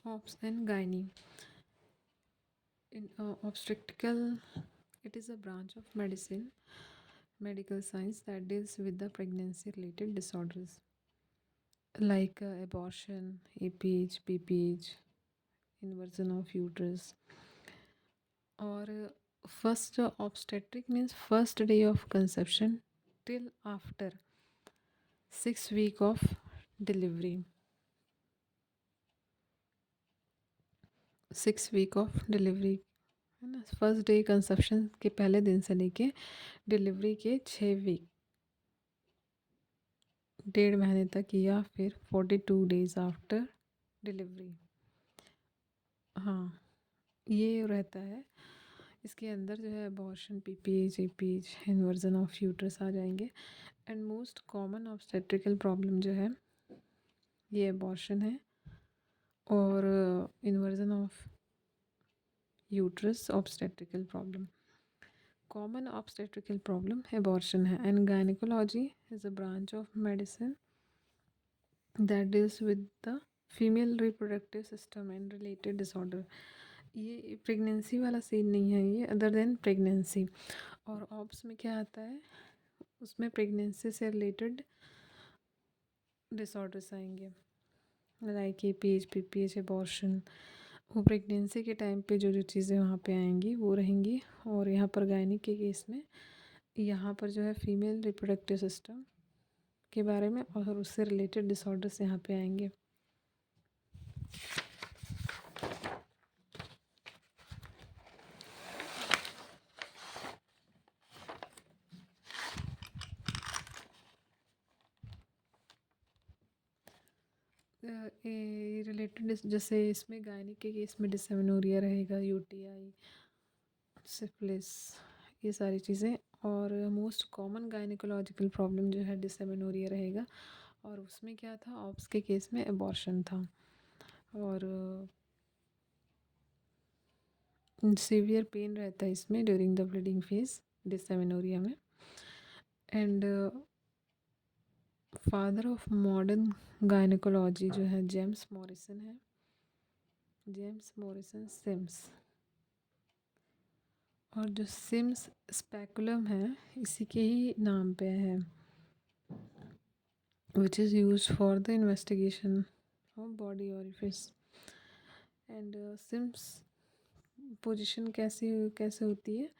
Obs and gynae. In obstetrical, it is a branch of medical science that deals with the pregnancy-related disorders like abortion, APH, BPH, inversion of uterus, or first obstetric means first day of conception till after 6 week of delivery. 6 week of delivery है ना, first day conception के पहले दिन से लेके delivery के 6 week 1.5 महीने तक, या फिर 42 डेज आफ्टर डिलीवरी। हाँ, ये रहता है। इसके अंदर जो है abortion, PPH, APH, inversion of uterus आ जाएंगे। And most common obstetrical problem जो है ये अबॉर्शन है, और inversion of uterus obstetrical problem. Common obstetrical problem abortion है। And gynaecology is a branch of medicine that deals with the female reproductive system and related disorder. ये pregnancy वाला scene नहीं है, ये अदर देन प्रेगनेंसी। और obs में क्या आता है, उसमें प्रेगनेंसी से रिलेटेड डिसऑर्डर्स आएंगे, लाइक एपीएच, पीपीएच, अबॉर्शन। वो प्रेगनेंसी के टाइम पे जो जो चीज़ें वहाँ पे आएंगी वो रहेंगी। और यहाँ पर गायनिक के केस में यहाँ पर जो है फीमेल रिप्रोडक्टिव सिस्टम के बारे में और उससे रिलेटेड डिसऑर्डर्स यहाँ पे आएंगे। रिलेटेड जैसे इसमें गायनिक के केस में डिसमेनोरिया रहेगा, यूटीआई, सिफिलिस, ये सारी चीज़ें। और मोस्ट कॉमन गायनिकोलॉजिकल प्रॉब्लम जो है डिसमेनोरिया रहेगा। और उसमें क्या था, ऑप्स के केस में अबॉर्शन था। और सीवियर पेन रहता है इसमें during the bleeding phase dysmenorrhoea में। And father of modern gynaecology जो है जेम्स मॉरिसन है, जेम्स मॉरिसन सिम्स। और जो सिम्स स्पेकुलम है इसी के ही नाम पे है, which is use for the investigation of body orifice. And Sims position कैसे कैसे होती है,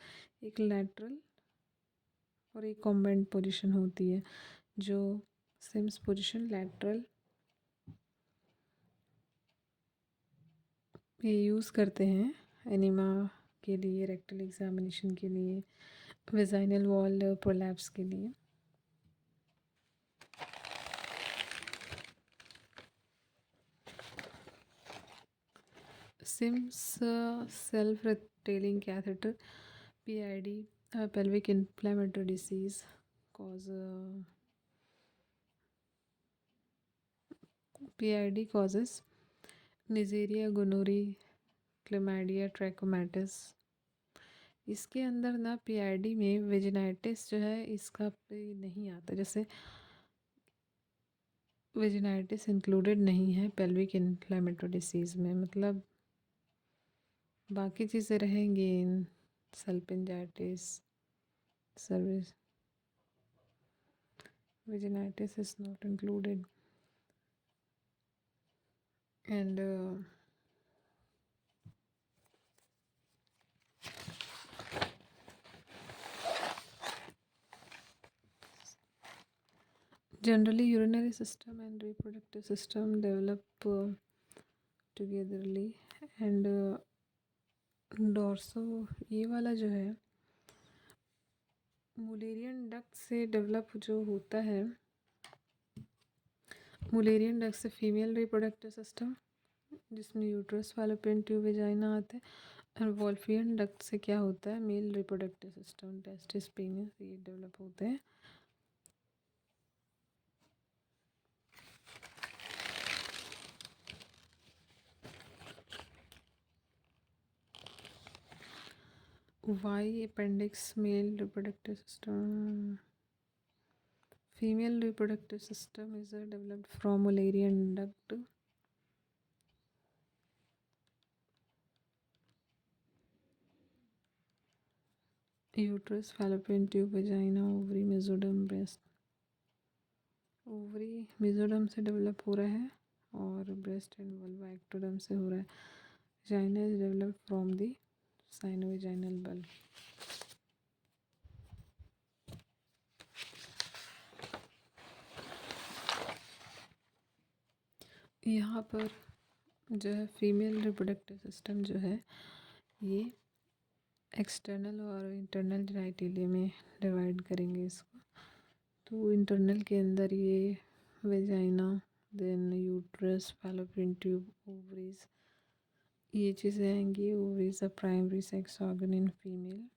एक लैटरल और एक कॉम्बेंट पोजीशन होती है। जो सिम्स पोजीशन लैटरल ये यूज़ करते हैं एनिमा के लिए, रेक्टल एग्जामिनेशन के लिए, वेजाइनल वॉल प्रोलैप्स के लिए। Sims self retailing catheter, PID, pelvic inflammatory disease cause PID causes Neisseria gonorrhoeae, chlamydia, trachomatis. इसके अंदर ना पीआईडी में वेजिनाइटिस जो है इसका नहीं आता, जैसे वेजिनाइटिस इंक्लूडेड नहीं है पेल्विक इन्फ्लेमेटरी डिसीज़ में। मतलब बाकी चीज़ें रहेंगी, salpingitis, cervicitis, vaginitis is not included. And generally urinary system and reproductive system develop togetherly। And dorso ये वाला जो है मुलेरियन डक्ट से डेवलप जो होता है, मुलेरियन डक्ट से फीमेल रिप्रोडक्टिव सिस्टम जिसमें यूट्रस फैलोपियन ट्यूब वेजाइना आते हैं। और वॉल्फियन डक्ट से क्या होता है, male reproductive system testis penis, ये डेवलप होते हैं। Y appendix male reproductive system, female reproductive system is developed from Mullerian duct uterus, fallopian tube, vagina, ovary, mesoderm, breast. Ovary mesoderm से डेवलप हो रहा है और ब्रेस्ट एंड वल्वा एक्टोडर्म से हो रहा है। Vagina is developed from the sinovaginal bulb. यहाँ पर जो है फीमेल रिप्रोडक्टिव सिस्टम जो है ये एक्सटर्नल और इंटरनल जेनिटलिया में डिवाइड करेंगे इसको। तो इंटरनल के अंदर ये vagina, then uterus, fallopian tube, ovaries, ये चीज़ें आएंगी। Ovaries a primary sex organ in female.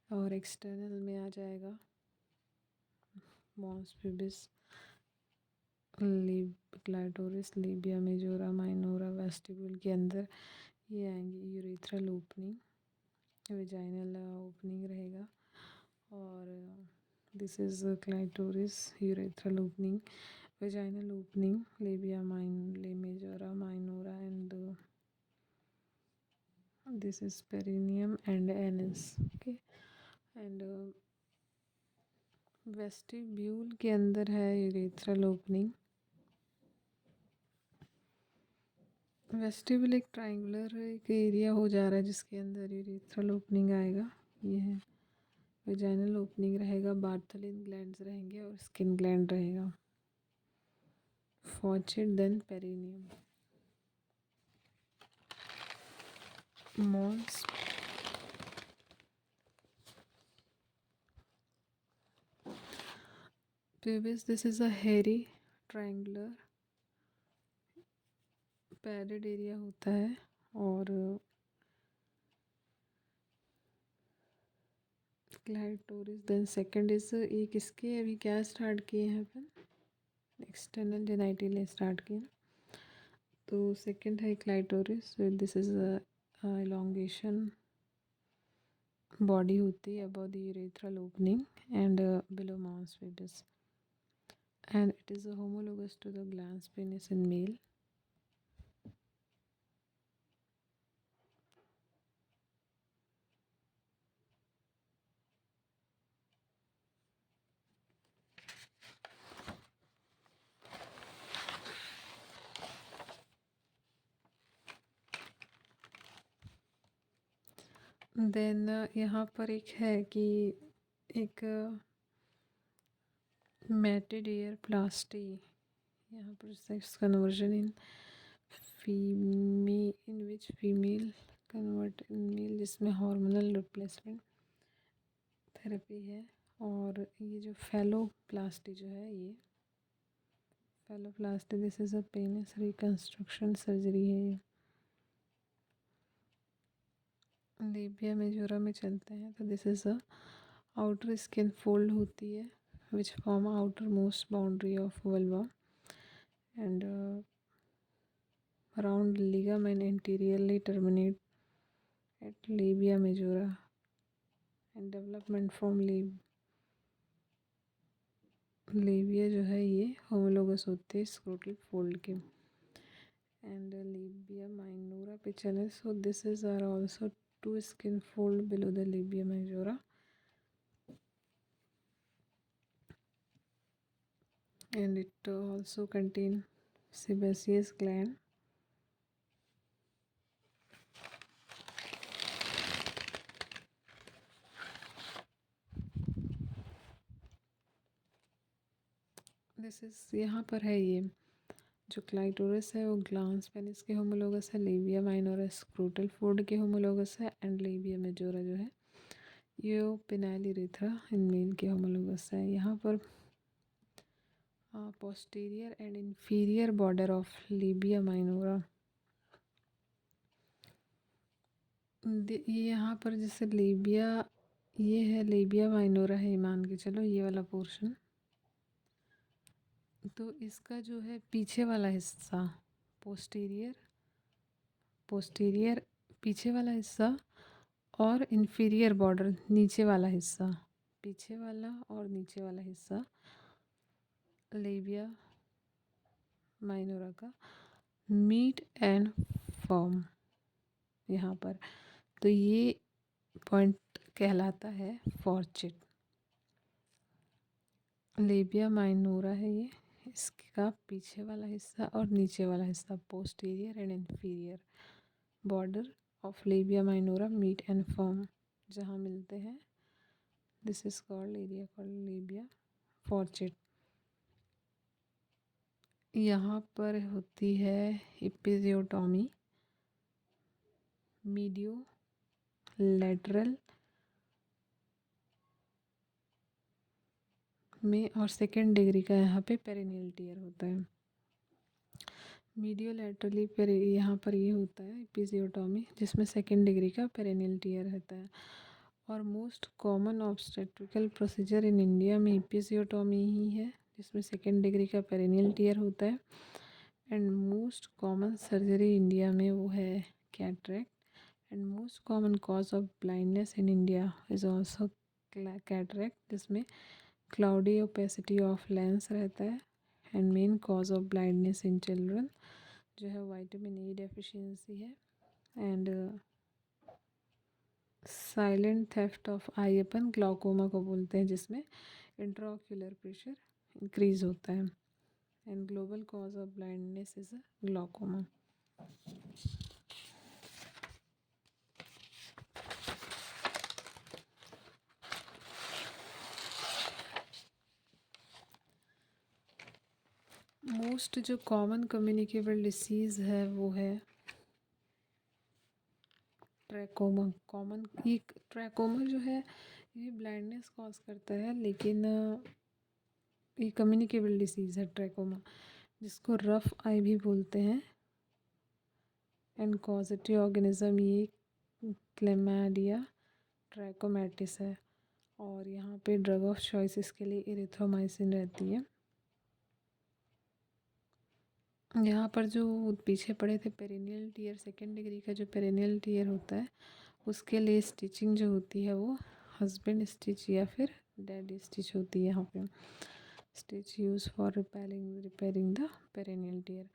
और एक्सटर्नल में आ जाएगा mons pubis, clitoris, labia majora, minora, vestibule के अंदर ये आएंगी। यूरेथ्रल ओपनिंग, वेजाइनल ओपनिंग रहेगा। और this is clitoris, urethral opening, vaginal opening, labia majora, minora, and this is perineum and anus. Okay, and vestibule के अंदर है यूरेथ्रल ओपनिंग। वेस्टिब्यूल एक ट्रायंगुलर एक एरिया हो जा रहा है जिसके अंदर यूरेथ्रल ओपनिंग आएगा। ये है वेजाइनल ओपनिंग रहेगा, बार्थलिन ग्लैंड्स रहेंगे और स्किन ग्लैंड रहेगा। Fourchette, then perineum. Mons pubis, this is a hairy triangular padded area होता है। और क्लाइटोरिस, देन सेकंड इज एक इसके अभी क्या स्टार्ट किए हैं अपन, एक्सटर्नल जेनिटलिया स्टार्ट किए। तो सेकंड है clitoris, this is elongation body होती है above the urethral opening and below mons pubis, and it is homologous to the glans penis in male. Then यहाँ पर एक है कि एक मैटेड एयर प्लास्टी, यहाँ पर sex conversion in in which female convert in male, जिसमें hormonal replacement therapy है। और ये जो फैलोप्लास्टी जो है, ये phalloplasty this is a penis reconstruction surgery है। ये लेबिया मेजोरा में चलते हैं तो this is a outer skin fold होती है which form outer most boundary of vulva and around ligament anteriorly terminate at labia majora and development from labia जो है ये होमोलोगस होते हैं स्क्रोटल फोल्ड के। एंड labia minora पे चले, so this is are also two skin fold below the labia majora and it also contain sebaceous gland. This is यहाँ पर है ये जो क्लाइटोरिस है वो ग्लांस पेनिस के होमोलोगस है, लेबिया माइनोरा स्क्रोटल फोल्ड के होमोलोगस है एंड लेबिया मेजोरा जो है ये पिनाइल यूरेथ्रा इन मेल के होमोलोगस है। यहाँ पर posterior and inferior border of labia minora, ये यहाँ पर जैसे लेबिया ये है, लेबिया माइनोरा है मान के चलो ये वाला पोर्शन, तो इसका जो है पीछे वाला हिस्सा पोस्टीरियर पीछे वाला हिस्सा और इंफीरियर बॉर्डर नीचे वाला हिस्सा, पीछे वाला और नीचे वाला हिस्सा लेबिया माइनोरा का मीट एंड फॉर्म यहाँ पर। तो ये पॉइंट कहलाता है फॉर्चिट। लेबिया माइनोरा है ये, इसका पीछे वाला हिस्सा और नीचे वाला हिस्सा posterior and inferior border of labia minora meet and form जहाँ मिलते हैं, this is called area called labia fourchette. यहाँ पर होती है एपिजियोटॉमी मीडियो लेटरल में, और सेकेंड डिग्री का यहाँ पे पेरिनियल टीयर होता है। मीडियो लेटरली पर यहाँ पर ये होता है एपिजियोटॉमी, जिसमें सेकेंड डिग्री का पेरिनियल टीयर रहता है। और most common obstetrical procedure in India में एपिजियोटॉमी ही है, जिसमें सेकेंड डिग्री का पेरिनियल टीयर होता है। And most common surgery India में वो है cataract. And most common cause of blindness in India is also cataract, जिसमें क्लाउडी ओपेसिटी ऑफ लेंस रहता है। And main cause of blindness in children जो है विटामिन ए डेफिशिएंसी है। And silent theft of I upon glaucoma को बोलते हैं, जिसमें इंट्राओक्यूलर प्रेशर इंक्रीज होता है। And global cause of blindness is glaucoma. Most जो कॉमन कम्युनिकेबल डिसीज़ है वो है ट्रैकोमा। कॉमन ये ट्रैकोमा जो है ये ब्लाइंडनेस कॉज करता है, लेकिन ये कम्युनिकेबल डिसीज़ है ट्रैकोमा, जिसको रफ आई भी बोलते हैं। एंड कॉजेटिव ऑर्गेनिज्म ये क्लेमाइडिया ट्रैकोमैटिस है। और यहाँ पे ड्रग ऑफ चॉइस इसके लिए इरिथ्रोमाइसिन रहती है। यहाँ पर जो पीछे पड़े थे पेरिनियल टीयर, सेकेंड डिग्री का जो पेरिनियल टीयर होता है उसके लिए स्टिचिंग जो होती है वो हस्बैंड स्टिच या फिर डैडी स्टिच होती है। यहाँ पे stitch use for repairing the perennial tier.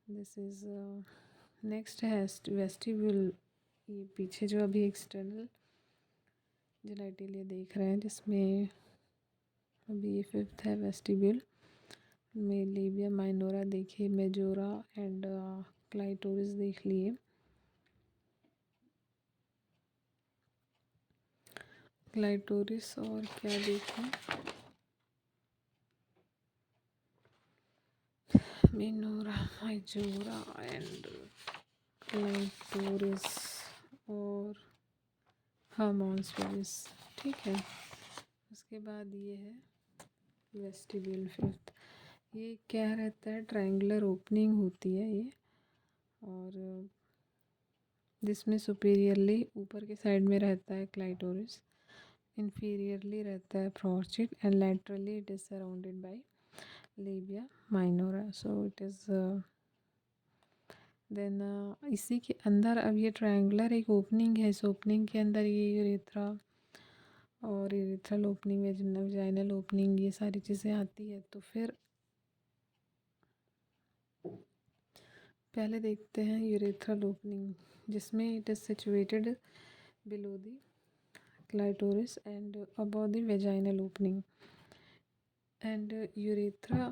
This is next है वेस्टिब्यूल। ये पीछे जो अभी एक्सटर्नल जेनाइटिलिया देख रहे हैं, जिसमें अभी ये फिफ्थ है वेस्टिब्यूल में लेबिया माइनोरा देखिए, मेजोरा एंड क्लाइटोरिस देख लिए। क्लाइटोरिस और क्या देखें, मेनोरा मेजोरा एंड क्लाइटोरिस और हार्मोन्स, ठीक है। उसके बाद ये है वेस्टिब्यूल फिफ्थ। ये क्या रहता है, ट्रायंगुलर ओपनिंग होती है ये, और जिसमें सुपीरियरली ऊपर के साइड में रहता है क्लाइटोरिस, inferiorly रहता है फॉर्चिट, and laterally it is surrounded by labia minora. So it is then इसी के अंदर अब ये ट्रायंगुलर एक ओपनिंग है, इस ओपनिंग के अंदर ये यूरेथ्रा और यूरेथ्रल ओपनिंग, वेजाइनल ओपनिंग, ये सारी चीज़ें आती है। तो फिर पहले देखते हैं यूरेथ्रल ओपनिंग, जिसमें it is situated below the clitoris and above the vaginal opening. And urethra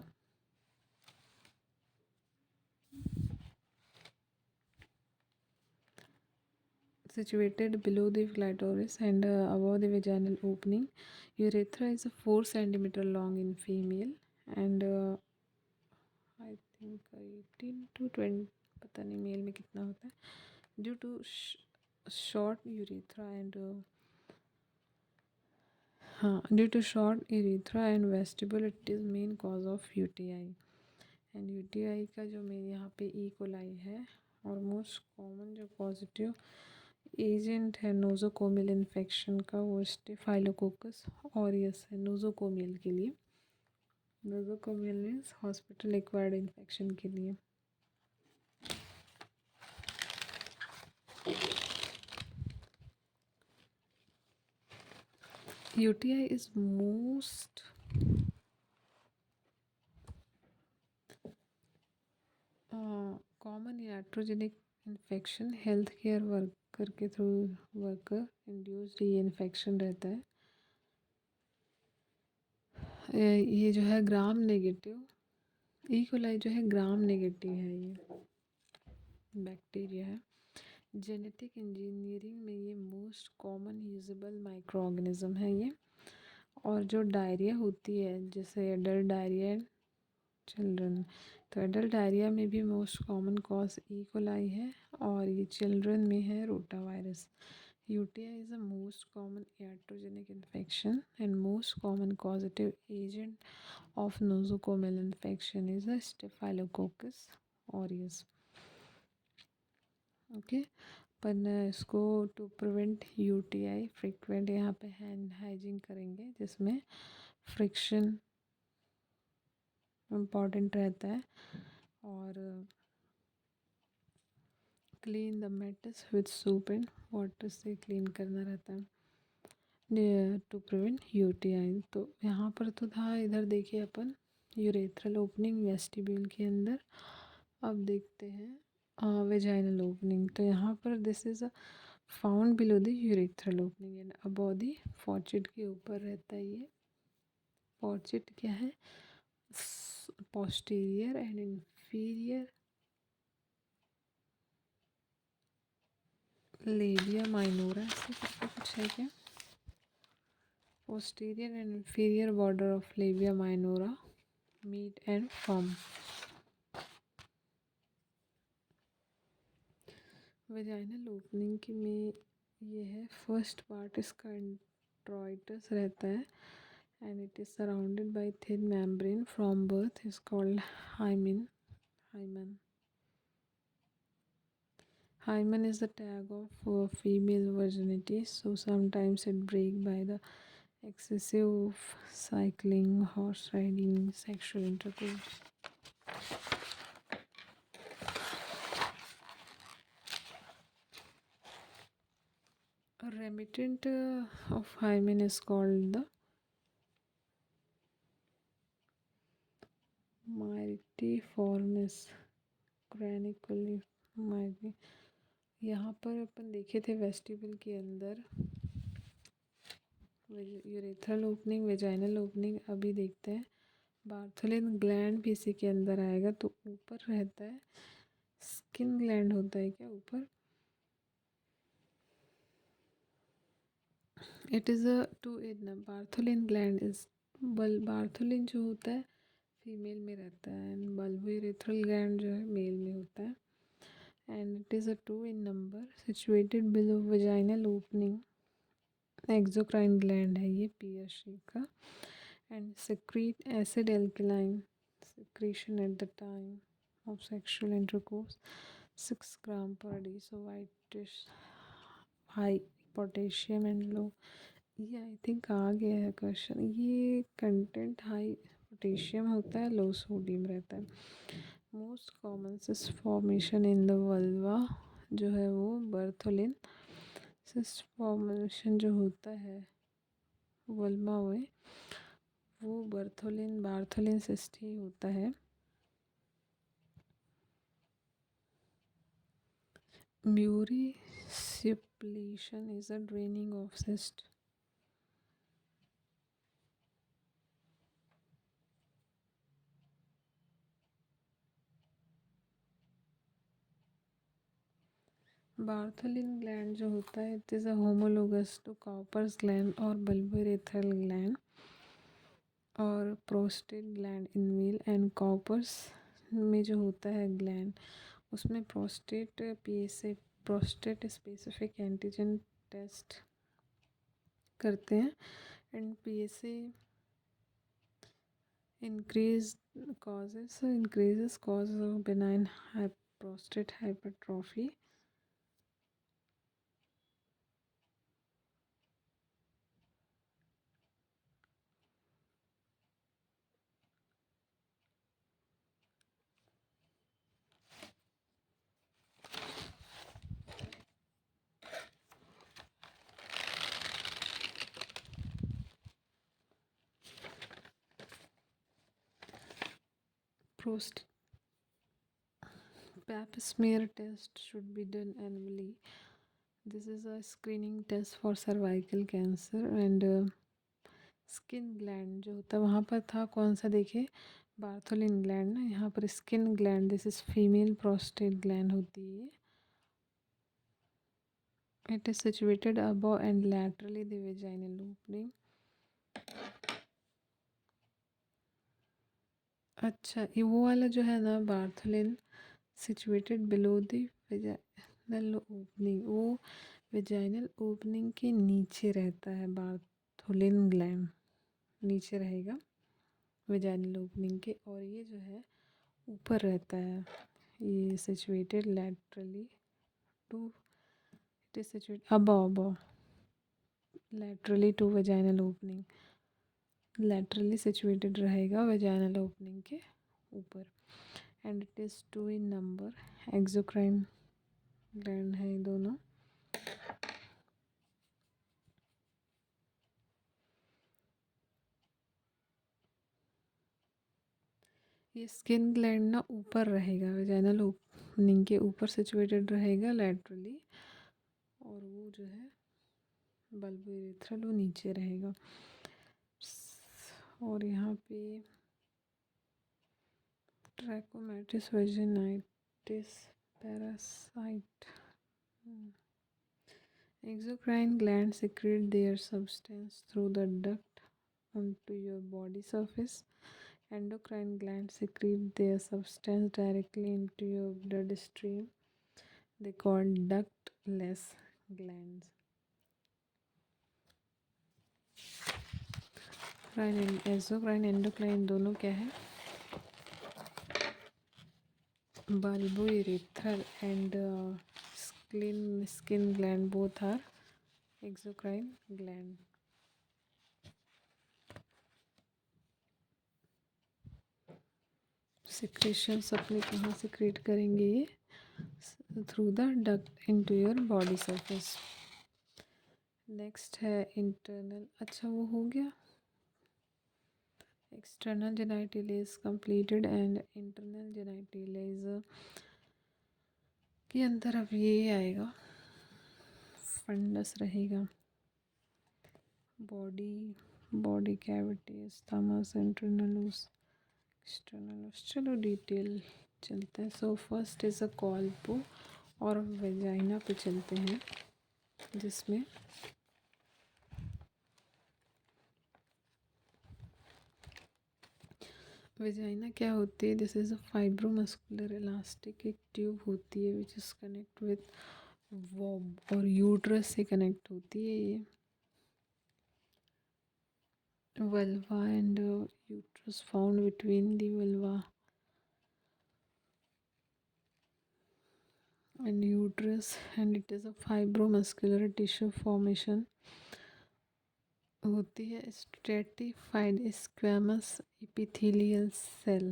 situated below the clitoris and above the vaginal opening. Urethra is 4 centimeter long in female and I think 18 to 20, पता नहीं mail में कितना होता है। Due to short urethra and due to short urethra and vestibule, it is main cause of UTI. And UTI का जो मेरे यहाँ पे ई कोलाई है, और मोस्ट कॉमन जो पॉजिटिव एजेंट है नोज़ोकोमियल इन्फेक्शन का वो स्टेफाइलोकोकस ऑरियस है नोज़ोकोमियल के लिए। नोज़ोकोमियल मीन्स हॉस्पिटल एक्वायर्ड इन्फेक्शन के लिए। UTI is most common iatrogenic infection health care worker के थ्रू वर्कर इंड्यूस्ड ये इन्फेक्शन रहता है। ये जो है ग्राम नेगेटिव ई. जो है ग्राम नेगेटिव है, ये बैक्टीरिया है। जेनेटिक इंजीनियरिंग में ये most common usable micro organism है ये। और जो डायरिया होती है जैसे एडल्ट डायरिया एंड चिल्ड्रन, तो एडल्ट डायरिया में भी मोस्ट कॉमन कॉज ई. कोलाई है और ये चिल्ड्रन में है rota virus. UTI is the most common iatrogenic infection and most common causative agent of nosocomial infection is the Staphylococcus aureus. Okay, पर इसको टू प्रिवेंट UTI फ्रिक्वेंट यहाँ पे hand hygiene करेंगे जिसमें फ्रिक्शन इम्पॉर्टेंट रहता है और clean the metals with soup and water से क्लीन करना रहता है टू प्रिवेंट UTI। तो यहाँ पर तो था, इधर देखिए अपन यूरेथ्रल ओपनिंग वेस्टिब्यूल के अंदर। अब देखते हैं वेजाइनल ओपनिंग। तो यहाँ पर this is a found below the urethral opening and above the fourchette के ऊपर रहता है ये। फॉर्चिट क्या है? Posterior and inferior labia minora ऐसे करके कुछ है क्या? Posterior and inferior border of labia minora meet and form. Vaginal opening की में ये है, फर्स्ट पार्ट इसका इंट्रोइटस रहता है and it is surrounded by thin membrane from birth is called hymen. Hymen is the tag of female virginity, so sometimes it break by the excessive cycling, horse riding, sexual intercourse. A remittent of hymen is called the myrtiformis graniculi। यहाँ पर अपन देखे थे vestibule के अंदर urethral opening, vaginal opening. अभी देखते हैं Bartholin gland भी इसी के अंदर आएगा। तो ऊपर रहता है स्किन ग्लैंड होता है क्या ऊपर? It is a two in Bartholin gland is Bartholin जो होता है फीमेल में रहता है एंड बल्बोयूरेथ्रल ग्लैंड जो है मेल में होता है and it is a 2 in number situated below vaginal opening। Exocrine gland है ये पीयर शेप का and secrete acid alkaline secretion at the time of sexual intercourse 6 gram per day। so whitish high potassium and low, ये I think आ गया है question. ये content high potassium होता है, लो sodium रहता है। Most common cyst formation in the vulva जो है वो बर्थोलिन सिस्ट फॉर्मेशन जो होता है वल्वा में वो बार्थोलिन सिस्ट ही होता है। Marsupialisation is a draining of cyst. Bartholin gland जो होता है it is a homologous to Cowper's gland और बल्बोरेथ्रल ग्लैंड और prostate gland in male and Cowper's में जो होता है ग्लैंड उसमें prostate PSA prostate specific antigen test करते हैं and PSA increases causes of benign prostate hypertrophy। Pap smear test should be done annually. This is a screening test for cervical cancer and skin gland जो होता है वहाँ पर था कौन सा देखे, बार्थोलिन ग्लैंड ना, यहाँ पर skin gland, this is female prostate gland होती है। It is situated above and laterally the vaginal opening. अच्छा ये वो वाला जो है ना Bartholin situated below the vaginal opening, वो वेजाइनल ओपनिंग के नीचे रहता है बार्थोलिन ग्लैंड, नीचे रहेगा वेजाइनल ओपनिंग के, और ये जो है ऊपर रहता है, ये situated laterally to, it is situated above laterally to vaginal opening, laterally situated रहेगा वेजाइनल ओपनिंग के ऊपर। And it is 2 in number, exocrine gland है ये दोनों। ये स्किन ग्लैंड ना ऊपर रहेगा, वेजाइनल ओपनिंग के ऊपर सिचुएटेड रहेगा लैटरली, और वो जो है बल्बो यूरेथ्रल वो नीचे रहेगा। और यहाँ पे trachomatis vaginitis parasite, exocrine glands secrete their substance through the duct onto your body surface. Endocrine glands secrete their substance directly into your bloodstream. They called ductless glands. Exocrine endocrine दोनों क्या है, bulbourethral and skin gland both are exocrine gland. Secretions अपने कहाँ secrete करेंगे ये, through the duct into your body surface. Next है internal, अच्छा वो हो गया, external genital is completed and internal genital is के अंदर अब ये आएगा, फंडस रहेगा, body cavity, stomach, internal external. चलो डिटेल चलते हैं। सो फर्स्ट इज़ अ कॉल्पो और वेजाइना पे चलते हैं, जिसमें वेजाइना क्या होती है, this is a fibromuscular elastic, एक ट्यूब होती है विच इज़ कनेक्ट विथ वॉब, और यूट्रस से कनेक्ट होती है ये, vulva and uterus found between the vulva and uterus, and it is a fibromuscular tissue formation होती है, stratified squamous epithelial cell,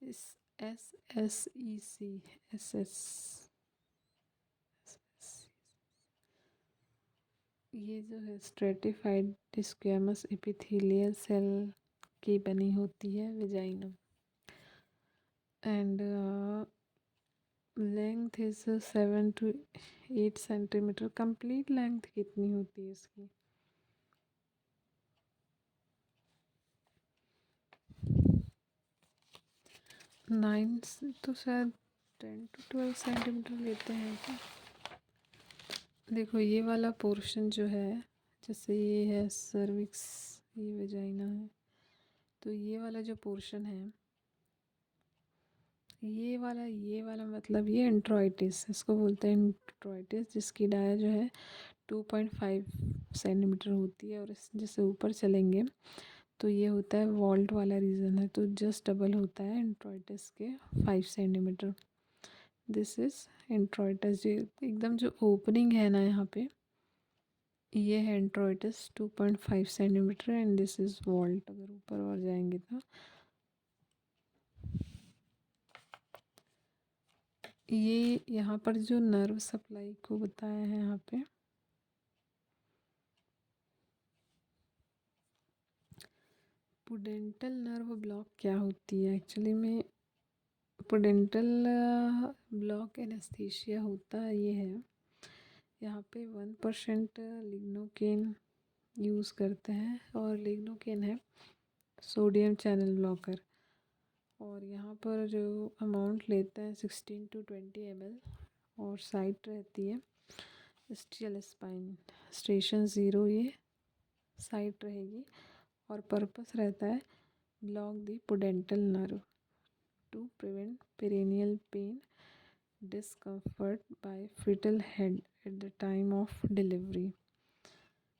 इस SSEC ये जो है स्ट्रेटिफाइड स्क्वेमस एपिथेलियल सेल की बनी होती है vagina. And length is 7 to 8 centimetre. Complete length कितनी होती है इसकी, नाइन तो शायद 10 to 12 सेंटीमीटर लेते हैं क्या। देखो ये वाला पोर्शन जो है, जैसे ये है सर्विक्स, ये वेजाइना है, तो ये वाला जो पोर्शन है, ये वाला मतलब ये इंट्रॉइटिस, इसको बोलते हैं इंट्रॉइटिस, जिसकी डाया जो है 2.5 सेंटीमीटर होती है, और इस जैसे ऊपर चलेंगे तो ये होता है वॉल्ट वाला रीजन है, तो जस्ट डबल होता है इंट्रॉइटिस के 5 सेंटीमीटर। दिस इज़ इंट्रॉइटिस, जो एकदम जो ओपनिंग है ना यहाँ पे, ये है introitus 2.5 centimetre, and this is vault. अगर ऊपर और जाएंगे तो ये यहाँ पर जो नर्व सप्लाई को बताया है यहाँ पे, पुडेंटल नर्व ब्लॉक क्या होती है एक्चुअली में, पुडेंटल ब्लॉक एनेस्थीसिया होता ये है, यहाँ पे 1% लिग्नोकेन यूज़ करते हैं, और लिग्नोकेन है सोडियम चैनल ब्लॉकर। और यहाँ पर जो अमाउंट लेते हैं 16 to 20 ml, और साइट रहती है स्टियल स्पाइन स्टेशन 0, ये साइट रहेगी। और पर्पस रहता है block the pudendal nerve to prevent perineal pain discomfort by fetal head at the time of delivery,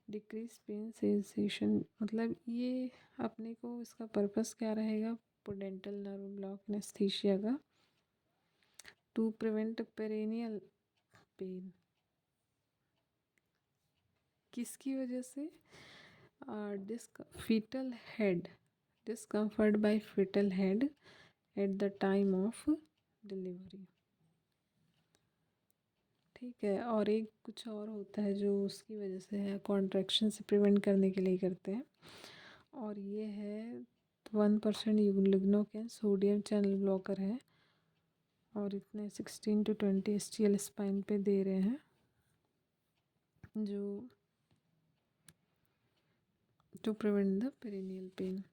decrease pain sensation. मतलब ये अपने को इसका पर्पस क्या रहेगा पुडेंटल नर्व ब्लॉक एनेस्थीसिया का, टू प्रिवेंट पेरिनियल पेन। किसकी वजह से? Fetal head discomfort by fetal head at the time of delivery. ठीक है, और एक कुछ और होता है जो उसकी वजह से है, कॉन्ट्रैक्शन से प्रिवेंट करने के लिए करते हैं, और ये है 1% लिग्नोकेन सोडियम चैनल ब्लॉकर है, और इतने 16 to 20 STL स्पाइन पे दे रहे हैं, जो to prevent the perineal pain.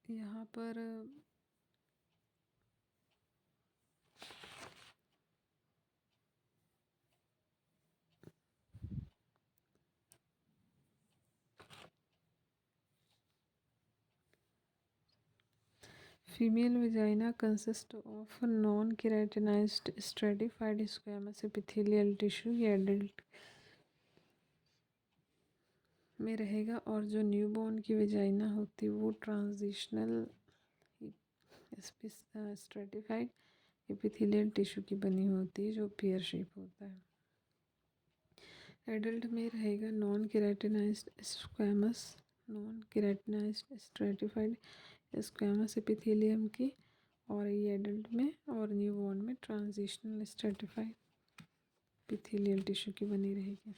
यहाँ पर female vagina consists of non-keratinized stratified squamous epithelial tissue, ये एडल्ट में रहेगा। और जो न्यूबॉर्न की वेजाइना होती है वो ट्रांजिशनल स्ट्रेटिफाइड एपिथेलियल टिश्यू की बनी होती है, जो पेयर शेप होता है। एडल्ट में रहेगा non keratinised stratified squamous epithelium की, और ये एडल्ट में और न्यूबॉर्न में ट्रांजिशनल स्ट्रेटिफाइड एपिथेलियल टिश्यू की बनी रहेगी।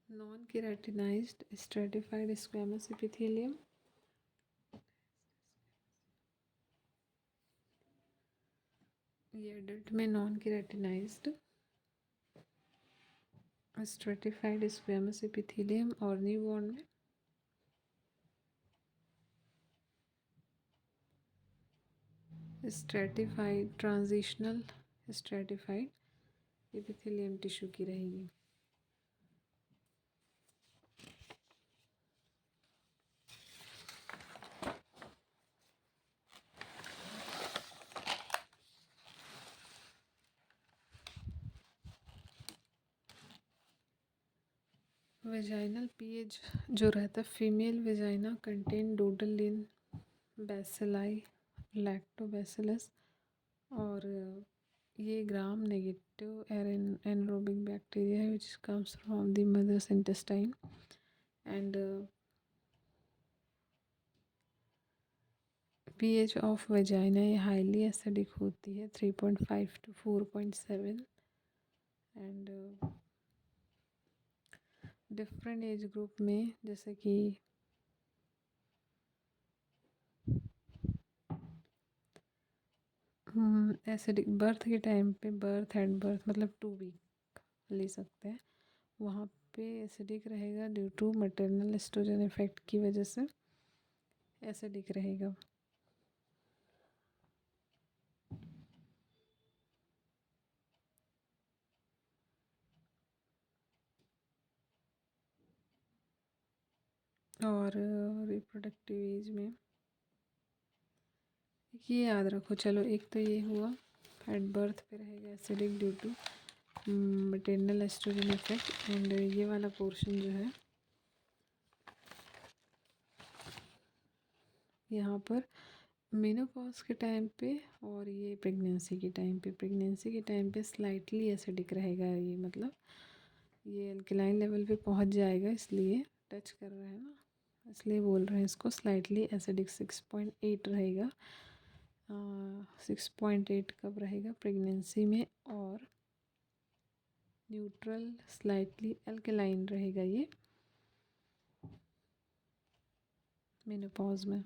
Non keratinised stratified squamous epithelium, ये एडल्ट में non keratinised stratified squamous epithelium, और न्यूबॉर्न में stratified transitional stratified epithelium tissue की रहेगी। वेजाइनल पीएच जो रहता है, female vagina contain Doderlein bacilli lactobacillus, और ये ग्राम नेगेटिव एनारोबिक बैक्टीरिया है which comes from the mother's intestine, and pH of vagina ये हाईली एसिडिक होती है 3.5 to 4.7, and different age group में, जैसे कि एसिडिक बर्थ के टाइम पे, बर्थ एट बर्थ मतलब 2 वीक ले सकते हैं, वहाँ पे एसिडिक रहेगा due to maternal oestrogen effect की वजह से एसिडिक रहेगा। और रिप्रोडक्टिव एज में ये याद रखो, चलो एक तो ये हुआ एट बर्थ पे रहेगा acidic due to maternal oestrogen effect, and ये वाला पोर्शन जो है यहाँ पर मेनोपॉज के टाइम पे और ये प्रेगनेंसी के टाइम पे स्लाइटली एसिडिक रहेगा, ये मतलब ये अल्कलाइन लेवल पे पहुंच जाएगा, इसलिए टच कर रहे हैं ना, इसलिए बोल रहे हैं इसको स्लाइटली एसिडिक। 6.8 रहेगा। 6.8 कब रहेगा? प्रेगनेंसी में। और न्यूट्रल स्लाइटली अल्कलाइन रहेगा ये मेनोपॉज में।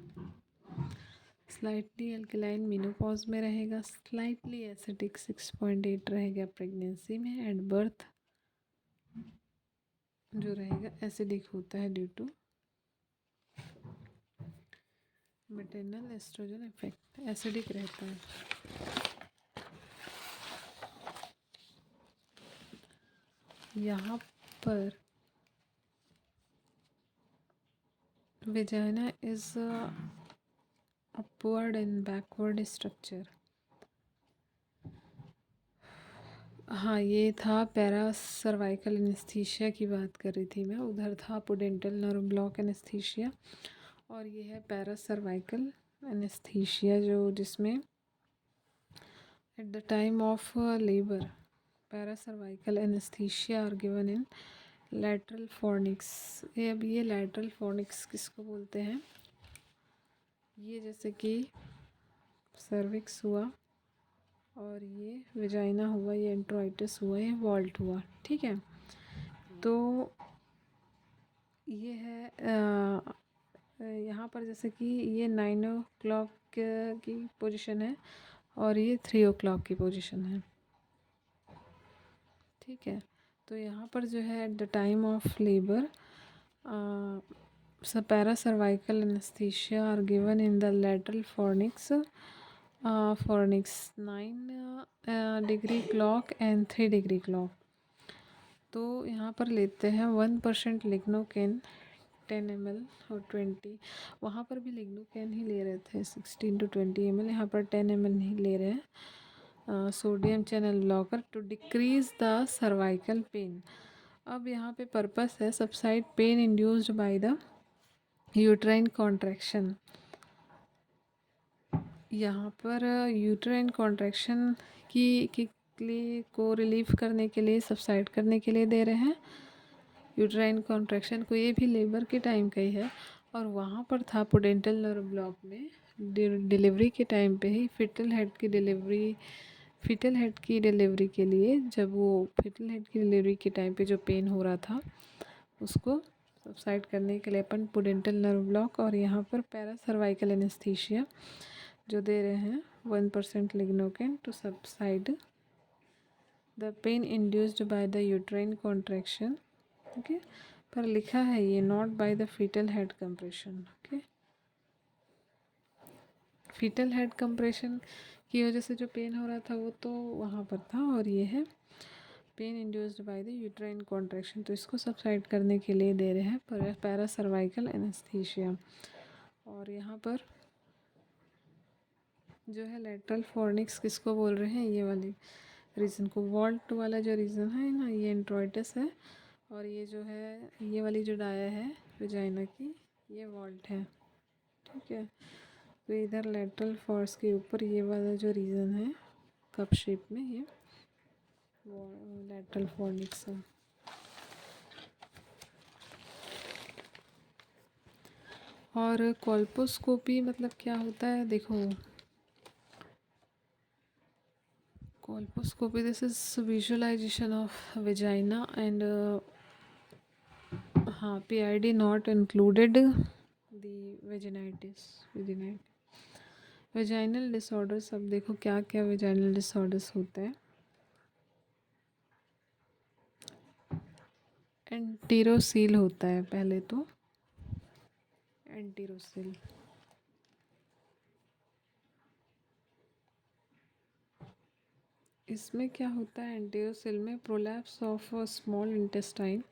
स्लाइटली अल्कलाइन मेनोपॉज में रहेगा, स्लाइटली एसिडिक 6.8 रहेगा प्रेगनेंसी में, एंड बर्थ जो रहेगा एसिडिक होता है due to maternal oestrogen effect, acidic रहता है। यहाँ पर vagina is upward and backward structure. हाँ, ये था पैरा सर्वाइकल एनेस्थीसिया की बात कर रही थी मैं, उधर था पुडेंटल नर्व ब्लॉक एनेस्थीसिया, और ये है पैरा सर्वाइकल एनेस्थीसिया, जो जिसमें at the time of labour para cervical anaesthesia are given in lateral fornix. ये लैटरल फॉर्निक्स किसको बोलते हैं? ये जैसे कि सर्विक्स हुआ, और ये वेजाइना हुआ, ये एंट्रोइटिस हुआ, ये वॉल्ट हुआ, ठीक है। तो ये है यहाँ पर जैसे कि ये 9 o'clock की पोजीशन है, और ये 3 o'clock की पोजीशन है, ठीक है। तो यहाँ पर जो है at the time of labour para cervical anaesthesia are given in the lateral fornix 9 degree clock and 3 degree clock। तो यहाँ पर लेते हैं 1% लिग्नोकेन 10 ml और 20, वहाँ पर भी लिग्नोकेन ही ले रहे थे 16 to 20 ml, यहाँ पर 10 ml नहीं ले रहे हैं। Sodium channel blocker to decrease the cervical pain. अब यहाँ पे पर्पस है subside pain induced by the uterine contraction. यहाँ पर यूट्राइन कॉन्ट्रैक्शन की लिए को रिलीफ करने के लिए, सबसाइड करने के लिए दे रहे हैं यूट्राइन कॉन्ट्रैक्शन को। ये भी लेबर के टाइम का ही है, और वहाँ पर था पुडेंटल नर्व ब्लॉक में डिलीवरी के टाइम पे ही फिटल हेड की डिलीवरी के लिए, जब वो फिटल हेड की डिलीवरी के टाइम पे जो पेन हो रहा था उसको सबसाइड करने के लिए अपन पुडेंटल नर्व ब्लॉक और यहाँ पर पैरा सर्वाइकल एनेस्थीसिया जो दे रहे हैं 1% lignocaine to subside the pain induced by the uterine contraction. Okay, पर लिखा है ये not by the foetal head compression. Okay, foetal head compression की वजह से जो पेन हो रहा था वो तो वहाँ पर था, और ये है pain induced by the uterine contraction, तो इसको सबसाइड करने के लिए दे रहे हैं पैरा सर्वाइकल एनेस्थीसिया। और यहाँ पर जो है लेटरल फॉर्निक्स किसको बोल रहे हैं? ये वाली रीजन को, वॉल्ट वाला जो रीजन है ना, ये एंट्रोइटिस है, और ये जो है ये वाली जो डाया है वेजाइना की, ये वॉल्ट है, ठीक है। तो इधर लेटरल फोर्स के ऊपर ये वाला जो रीजन है कप शेप में, ये वो लेटरल फॉर्निक्स है। और कोल्पोस्कोपी मतलब क्या होता है? देखो, colposcopy this is visualisation of vagina and हाँ, PID not included the vaginal disorders. अब देखो क्या क्या वेजाइनल डिसऑर्डर्स होते हैं। एंटीरोसील होता है पहले तो, एंटीरोसील इसमें क्या होता है? एंटीरोसील में prolapse of small intestine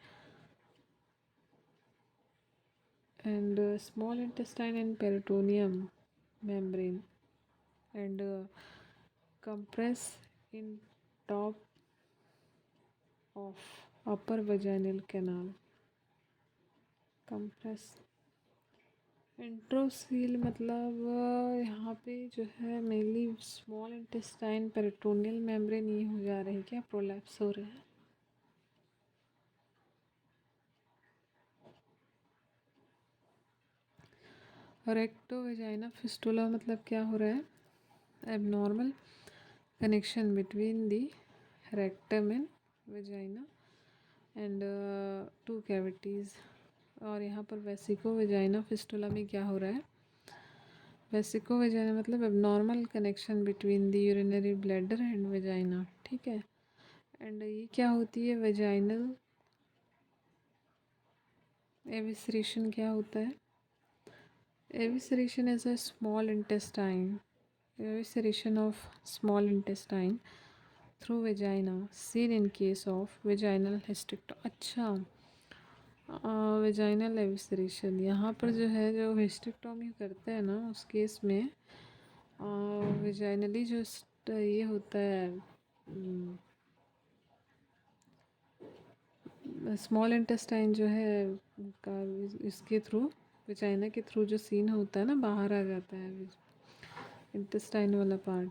and peritoneum membrane and compress in top of upper vaginal canal. Compress इंट्रोसील मतलब यहाँ पे जो है mainly small intestine peritoneal membrane ये हो जा रहे हैं, क्या प्रोलैप्स हो रहे हैं। रेक्टो वेजाइना फिस्टुला मतलब क्या हो रहा है, abnormal connection between the rectum and vagina and two cavities. और यहाँ पर वेसिको वेजाइना फिस्टुला में क्या हो रहा है, वेसिको वेजाइना मतलब abnormal connection between the urinary bladder and vagina, ठीक है। एंड ये क्या होती है, वेजाइनल एविसरेशन क्या होता है, evisceration as a small intestine, evisceration of small intestine through vagina seen in case of vaginal hysterectomy। अच्छा, वेजाइनल एविसरेशन यहाँ पर जो है, जो हिस्टेक्टोमी करते हैं ना उस केस में वेजाइनली जो ये होता है स्मॉल इंटेस्टाइन जो है का इसके थ्रू, वेजाइना के थ्रू जो सीन होता है ना, बाहर आ जाता है इंटेस्टाइन वाला पार्ट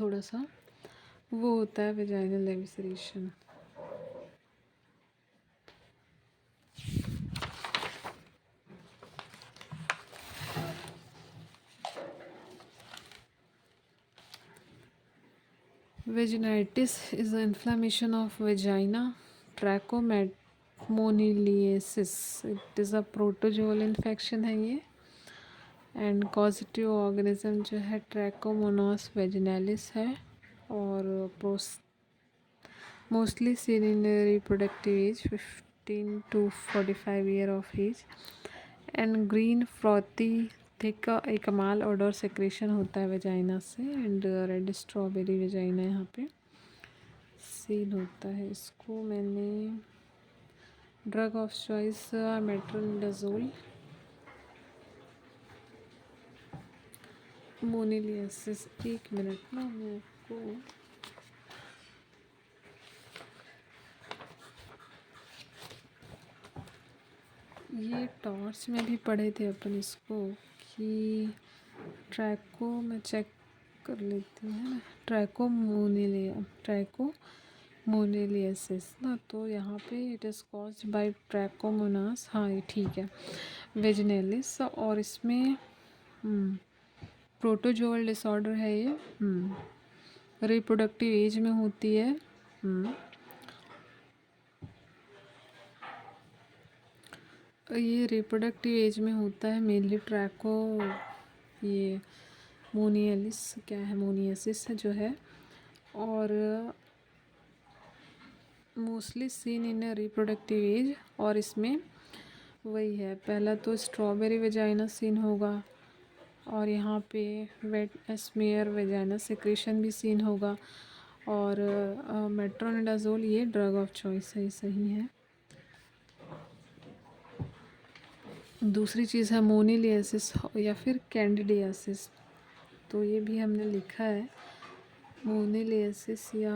थोड़ा सा, वो होता है vaginal एविसरेशन। Vaginitis is the inflammation of vagina, trachomatomonialiasis. It is a protozoal infection है ये, एंड कॉजिटिव ऑर्गेनिज्म जो है ट्रैकोमोनास वेजिनालिस है, और mostly seen in reproductive age 15 to 45 year of age, and green frothy thick एक माल ऑडर सेक्रेशन होता है vagina से, एंड रेड स्ट्रॉबेरी वेजाइना यहाँ पे सीन होता है। इसको मैंने ड्रग ऑफ चॉइस मेट्रोनिडाजोल, मोनिलियासिस, एक मिनट ना मैं आपको ये टॉर्च में भी पढ़े थे अपन इसको कि ट्रैको में चेक कर लेती है, ट्रैकोमोनिलियासिस ना, तो यहाँ पे इट इज़ कॉज्ड बाय ट्रैकोमोनास, हाँ ये ठीक है, वेजिनेलिस, और इसमें प्रोटोजोअल डिसऑर्डर है ये, रिप्रोडक्टिव एज में होती है, ये रिप्रोडक्टिव एज में होता है मेनली ट्रैको, ये मोनियलिस क्या है, मोनियसिस जो है, और mostly seen in reproductive as, और इसमें वही है, पहला तो स्ट्रॉबेरी वेजाइना सीन होगा, और यहाँ पे वेट स्मेयर वेजाइना सिक्रेशन भी सीन होगा, और मेट्रोनिडाजोल ये ड्रग ऑफ चॉइस है, सही है। दूसरी चीज़ है मोनिलियासिस या फिर कैंडिडियासिस, तो ये भी हमने लिखा है, मोनिलियासिस या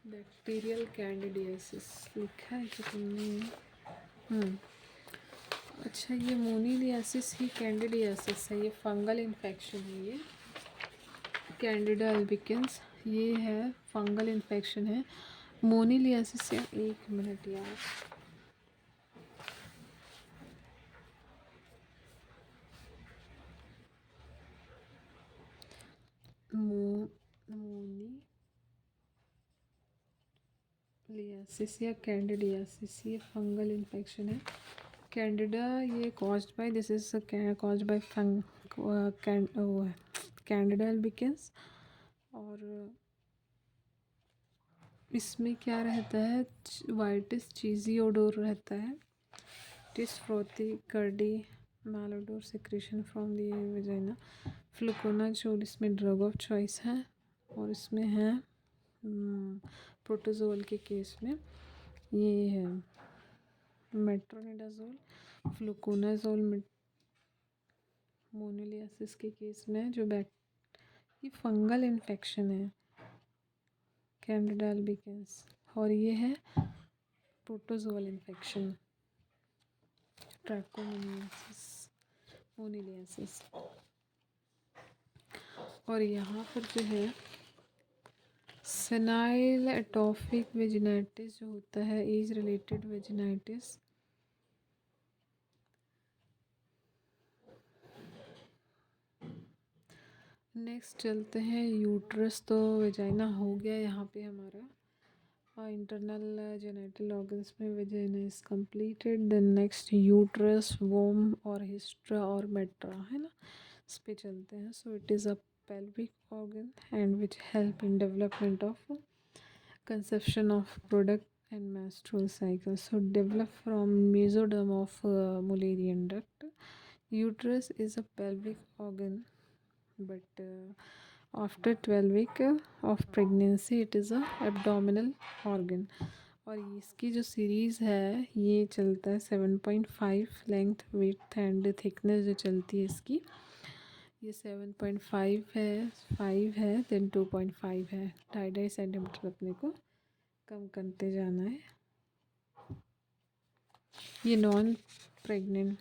बैक्टीरियल कैंडिडियासिस लिखा है कि तुमने, अच्छा ये मोनिलियासिस ही कैंडिडियासिस है, ये फंगल इन्फेक्शन है, ये कैंडिडा अल्बिकेंस ये है फंगल इन्फेक्शन है। मोनिलियासिस या, एक मिनट यार, मोनिलियासिस या कैंडिडियासिस ये फंगल इन्फेक्शन है। कैंडिडा ये caused by, this is caused by candida albicans, और इसमें क्या रहता है, वाइटिस चीज़ी ओडोर रहता है, its frothy curdy malodour secretion from the vagina, fluconazole इसमें ड्रग ऑफ चॉइस है, और इसमें है प्रोटोजोल के केस में ये है मेट्रोनिडाजोल, फ्लुकोनाजोल मोनिलियासिस के केस में जो ये फंगल इन्फेक्शन है कैंडिडा अल्बिकेंस, और ये है प्रोटोजोल इन्फेक्शन। ट्रैकोमोनियसिस, मोनिलियसिस। और यहाँ पर जो है सेनाइल एटॉफिक वेजिनाइटिस जो होता है, एज रिलेटेड वेजिनाइटिस। नेक्स्ट चलते हैं यूट्रस। तो वेजाइना हो गया यहाँ पे हमारा, इंटरनल जेनिटल ऑर्गन्स में vagina is completed. Then next uterus, womb और हिस्ट्रा और मेट्रा, है ना, इस पे चलते हैं। So it is a pelvic organ and which help in development of conception of product and menstrual cycle. So develop from mesoderm of Mullerian duct. Uterus is a pelvic organ, but after 12 week of pregnancy it is a abdominal organ. और इसकी जो series है ये चलता है 7.5 length, width and thickness जो चलती है इसकी, ये 7.5 है, 5 है, देन 2.5 है। 2.5 सेंटीमीटर अपने को कम करते जाना है। ये नॉन प्रेग्नेंट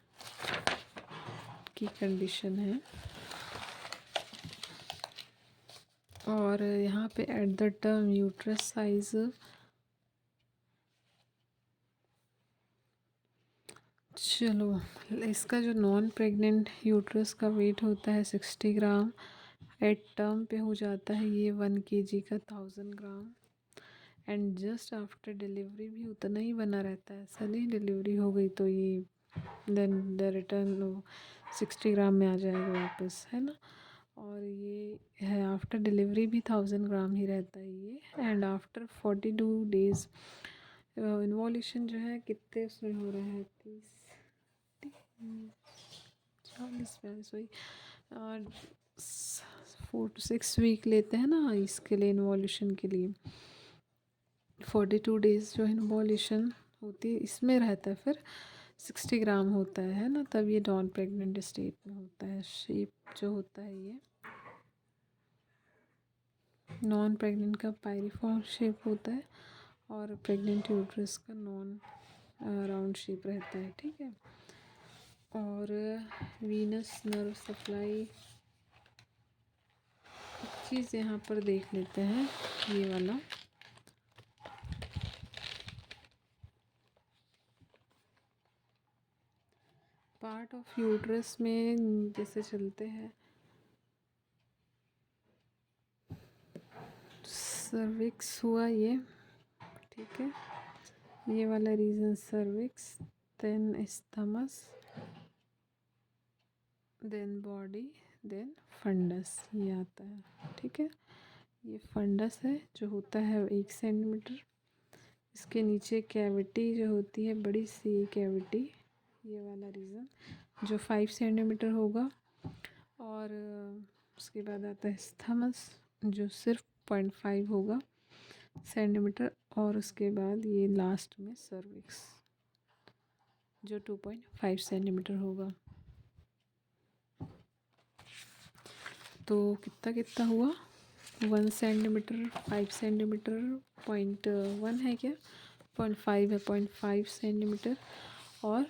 की कंडीशन है। और यहाँ पे at the term uterus size, चलो इसका जो नॉन प्रेग्नेंट यूट्रस का वेट होता है 60 ग्राम, एट टर्म पे हो जाता है ये 1 kg का 1000 ग्राम। एंड जस्ट आफ्टर डिलीवरी भी उतना ही बना रहता है, ऐसा नहीं डिलीवरी हो गई तो ये देन द रिटर्न 60 ग्राम में आ जाएगा वापस, है ना। और ये है आफ्टर डिलीवरी भी 1000 ग्राम ही रहता है ये। एंड आफ्टर 42 डेज़ इन्वॉल्यूशन जो है कितने उसमें हो रहा है, 40 वही 4 to 6 वीक लेते हैं ना इसके लिए, इन्वॉल्यूशन के लिए। 42 डेज़ जो इन्वॉल्यूशन होती है इसमें रहता है, फिर 60 ग्राम होता है ना, तब ये नॉन प्रेग्नेंट स्टेट में होता है। शेप जो होता है ये नॉन प्रेग्नेंट का पायरिफॉर्म शेप होता है, और प्रेग्नेंट यूट्रस का नॉन राउंड शेप रहता है, ठीक है। और वीनस नर्व सप्लाई चीज़ यहाँ पर देख लेते हैं, ये वाला पार्ट ऑफ यूट्रस में जैसे चलते हैं सर्विक्स हुआ ये, ठीक है, ये वाला region cervix, then isthmus, then body, then fundus, ये आता है, ठीक है। ये फंडस है जो होता है 1 सेंटीमीटर। इसके नीचे कैविटी जो होती है, बड़ी सी कैविटी, ये वाला रीजन जो 5 सेंटीमीटर होगा। और उसके बाद आता है स्थमस जो सिर्फ 0.5 होगा सेंटीमीटर। और उसके बाद ये लास्ट में सर्विक्स जो 2.5 सेंटीमीटर होगा। तो कितना कितना हुआ, 1 सेंटीमीटर, 5 सेंटीमीटर, 0.1 है क्या, 0.5 है, 0.5 सेंटीमीटर और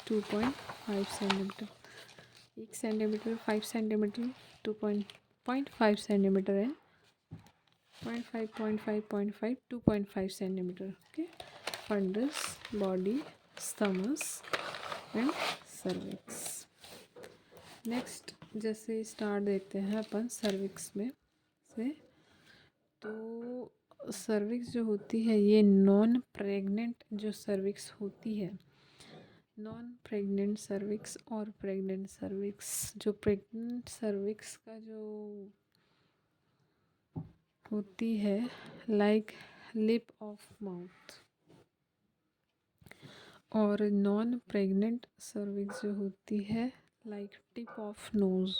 2.5 centimetre. 1 centimetre, 5 centimetre, 2.5 centimetre and 0.5, 0.5, 0.5, 2.5 centimetre, okay. Fundus, body, isthmus and cervix. Next जैसे स्टार्ट देते हैं अपन सर्विक्स में से, तो सर्विक्स जो होती है ये नॉन प्रेग्नेंट जो सर्विक्स होती है, नॉन प्रेग्नेंट सर्विक्स और प्रेग्नेंट सर्विक्स। जो प्रेग्नेंट सर्विक्स का जो होती है लाइक लिप ऑफ माउथ, और नॉन प्रेग्नेंट सर्विक्स जो होती है लाइक टिप ऑफ नोज़।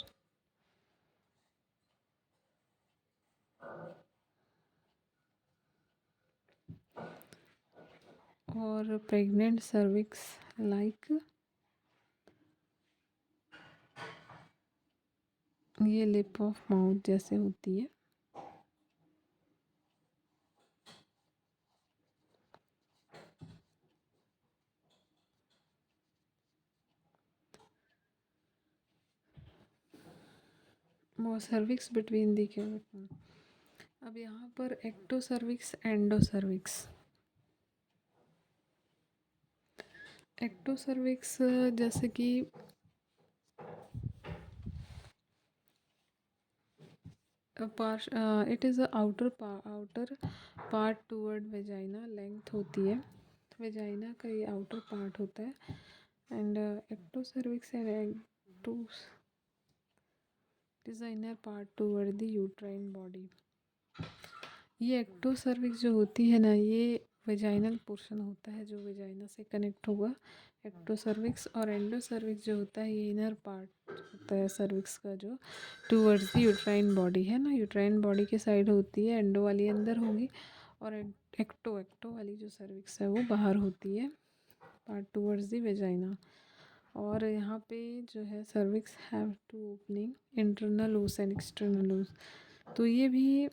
और प्रेग्नेंट सर्विक्स लाइक ये लिप ऑफ माउथ जैसे होती है। और सर्विक्स बिटवीन दी के। अब यहाँ पर ecto cervix, endo cervix. Ecto cervix जैसे कि it is outer part toward vagina, length होती है वेजाइना का, ये आउटर पार्ट होता है। And ecto cervix and ecto is inner part toward the uterine body. ये एक्टो सर्विक्स जो होती है ना, ये वेजाइनल पोर्शन होता है जो वेजाइना से कनेक्ट होगा, एक्टो सर्विक्स। और एंडो सर्विक्स जो होता है ये इनर पार्ट होता है सर्विक्स का, जो टूवर्ड्स द यूट्राइन बॉडी है ना, यूट्राइन बॉडी के साइड होती है। एंडो वाली अंदर होगी और एक्टो वाली जो सर्विक्स है वो बाहर होती है, पार्ट टूवर्ड्स द वेजाइना। और यहाँ पे जो है cervix have two opening, internal os and external os. तो ये भी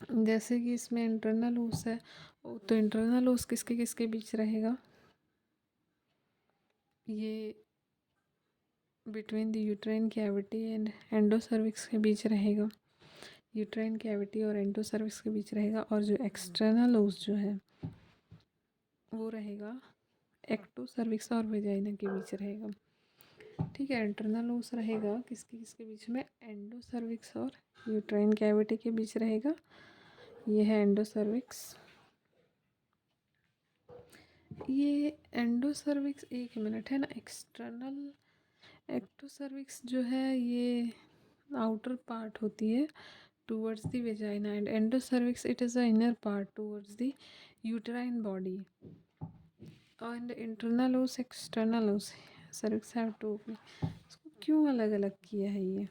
जैसे कि इसमें इंटरनल ओस है, तो इंटरनल ओस किसके किसके बीच रहेगा, ये between the uterine cavity and endo cervix के बीच रहेगा, यूट्राइन कैविटी और एंडो सर्विक्स के बीच रहेगा। और जो एक्सटर्नल ओस जो है वो रहेगा एक्टो सर्विक्स और वेजाइना के बीच रहेगा। ठीक है, इंटरनल ओस रहेगा किसके किसके बीच में, एंडो सर्विक्स और यूट्राइन कैविटी के बीच रहेगा। ये है एंडो सर्विक्स। ये एंडो सर्विक्स, एक मिनट है ना, एक्टो सर्विक्स जो है ये आउटर पार्ट होती है towards the vagina, and endo cervix it is a inner part towards the uterine body. And internal ओस, एक्सटर्नल ओस सर्विक्स हैव टू। इसको क्यों अलग अलग किया है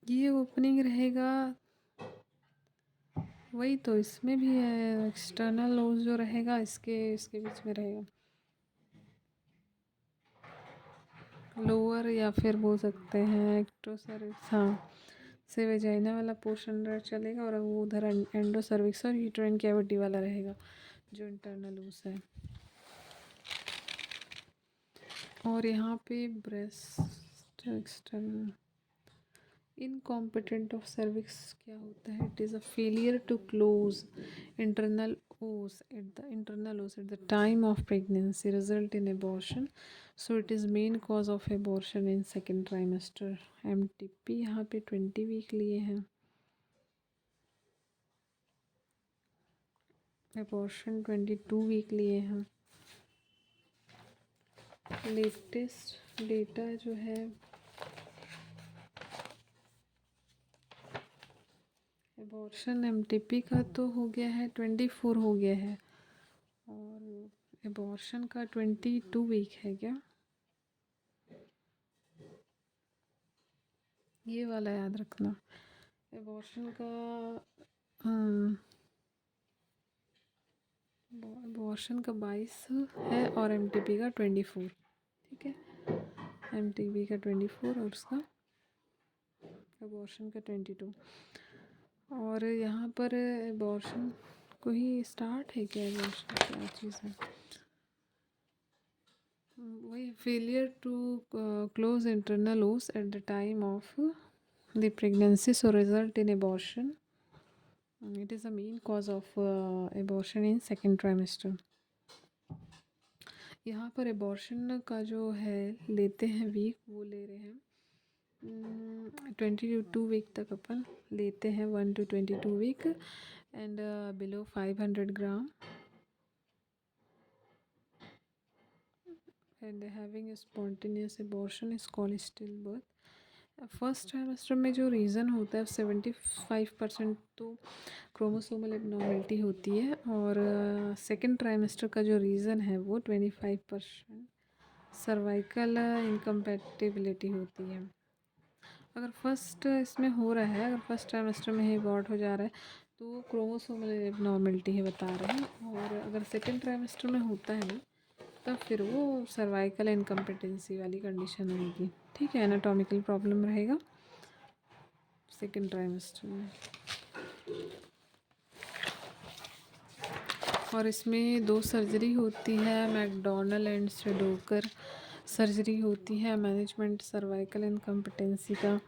ये ओपनिंग रहेगा, वही तो इसमें भी है, एक्सटर्नल ओस जो रहेगा इसके बीच में रहेगा, लोअर या फिर बोल सकते हैं एक्टो सर्विक्स, हाँ, से वेजाइना वाला पोर्शन चलेगा और वो उधर एंडो सर्विक्स और यूट्राइन कैविटी वाला रहेगा जो इंटरनल ओस है। और यहाँ पे breast external incompetent of cervix क्या होता है, it is a failure to close internal os at the time of pregnancy result in abortion, so it is main cause of abortion in second trimester। MTP यहाँ पे 20 week लिए हैं, abortion 22 week लिए हैं। Latest data जो है abortion MTP का तो हो गया है 24 हो गया है, और एबॉर्शन का 22 वीक है क्या, ये वाला याद रखना। एबॉर्शन का एबॉर्शन का 22 है और MTP का 24। ठीक है, MTP का 24 और उसका एबॉर्शन का 22। और यहाँ पर एबॉर्शन को ही स्टार्ट है क्या, एबॉर्शन क्या चीज़ है, वही फेलियर टू क्लोज इंटरनल ओस eight the time of the pregnancy, so result in abortion, it is a main cause of abortion in second trimester. यहाँ पर एबॉर्शन का जो है लेते हैं वीक, वो ले रहे हैं 22 वीक तक अपन लेते हैं, 1 to 22 week, and below 500 gram, and having spontaneous abortion is called still birth. First trimester में जो रीज़न होता है 75% तो क्रोमोसोमल एबनॉर्मलिटी होती है, और सेकेंड ट्राइमेस्टर का जो रीज़न है वो 25% सर्वाइकल इनकम्पैटिबिलिटी होती है। अगर फर्स्ट इसमें हो रहा है, अगर फर्स्ट ट्राइमेस्टर में ही अबॉर्ट हो जा रहा है तो वो क्रोमोसोमल एबनॉर्मलिटी है बता रहे हैं, और अगर सेकेंड ट्राइमेस्टर में होता है ना तब फिर वो सर्वाइकल इनकम्पिटेंसी वाली कंडीशन होगी। ठीक है, एनाटॉमिकल प्रॉब्लम रहेगा सेकेंड ट्राइमेस्टर में। और इसमें 2 सर्जरी होती है, मैकडॉनल एंड शेडोकर सर्जरी होती है, मैनेजमेंट सर्वाइकल इनकम्पिटेंसी का।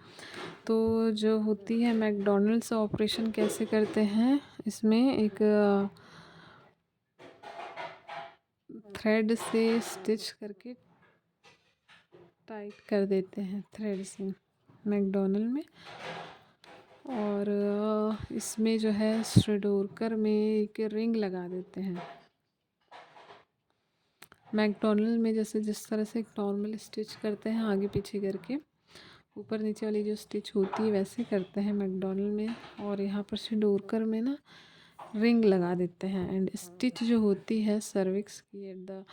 तो जो होती है मैकडॉनल्ड्स ऑपरेशन कैसे करते हैं, इसमें एक थ्रेड से स्टिच करके टाइट कर देते हैं थ्रेड से मैकडॉनल में। और इसमें जो है शेडोकर में एक रिंग लगा देते हैं। मैकडॉनल्ड में जैसे जिस तरह से एक नॉर्मल स्टिच करते हैं आगे पीछे करके, ऊपर नीचे वाली जो स्टिच होती है वैसे करते हैं मैकडॉनल्ड में। और यहाँ पर शेडोकर में ना रिंग लगा देते हैं। एंड स्टिच जो होती है सर्विक्स की at the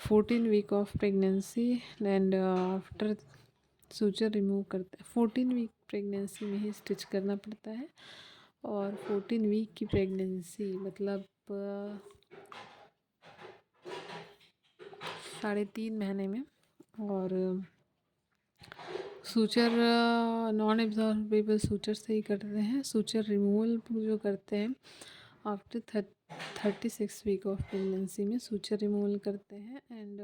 14 week of pregnancy and after suture remove करते हैं। 14 वीक प्रेगनेंसी में ही स्टिच करना पड़ता है। और 14 वीक की प्रेगनेंसी मतलब 3.5 महीने में। और सूचर नॉन एब्जॉर्बेबल सूचर से ही करते हैं। सूचर रिमूवल जो करते हैं आफ्टर 36 वीक ऑफ प्रेगनेंसी में सूचर रिमूवल करते हैं। एंड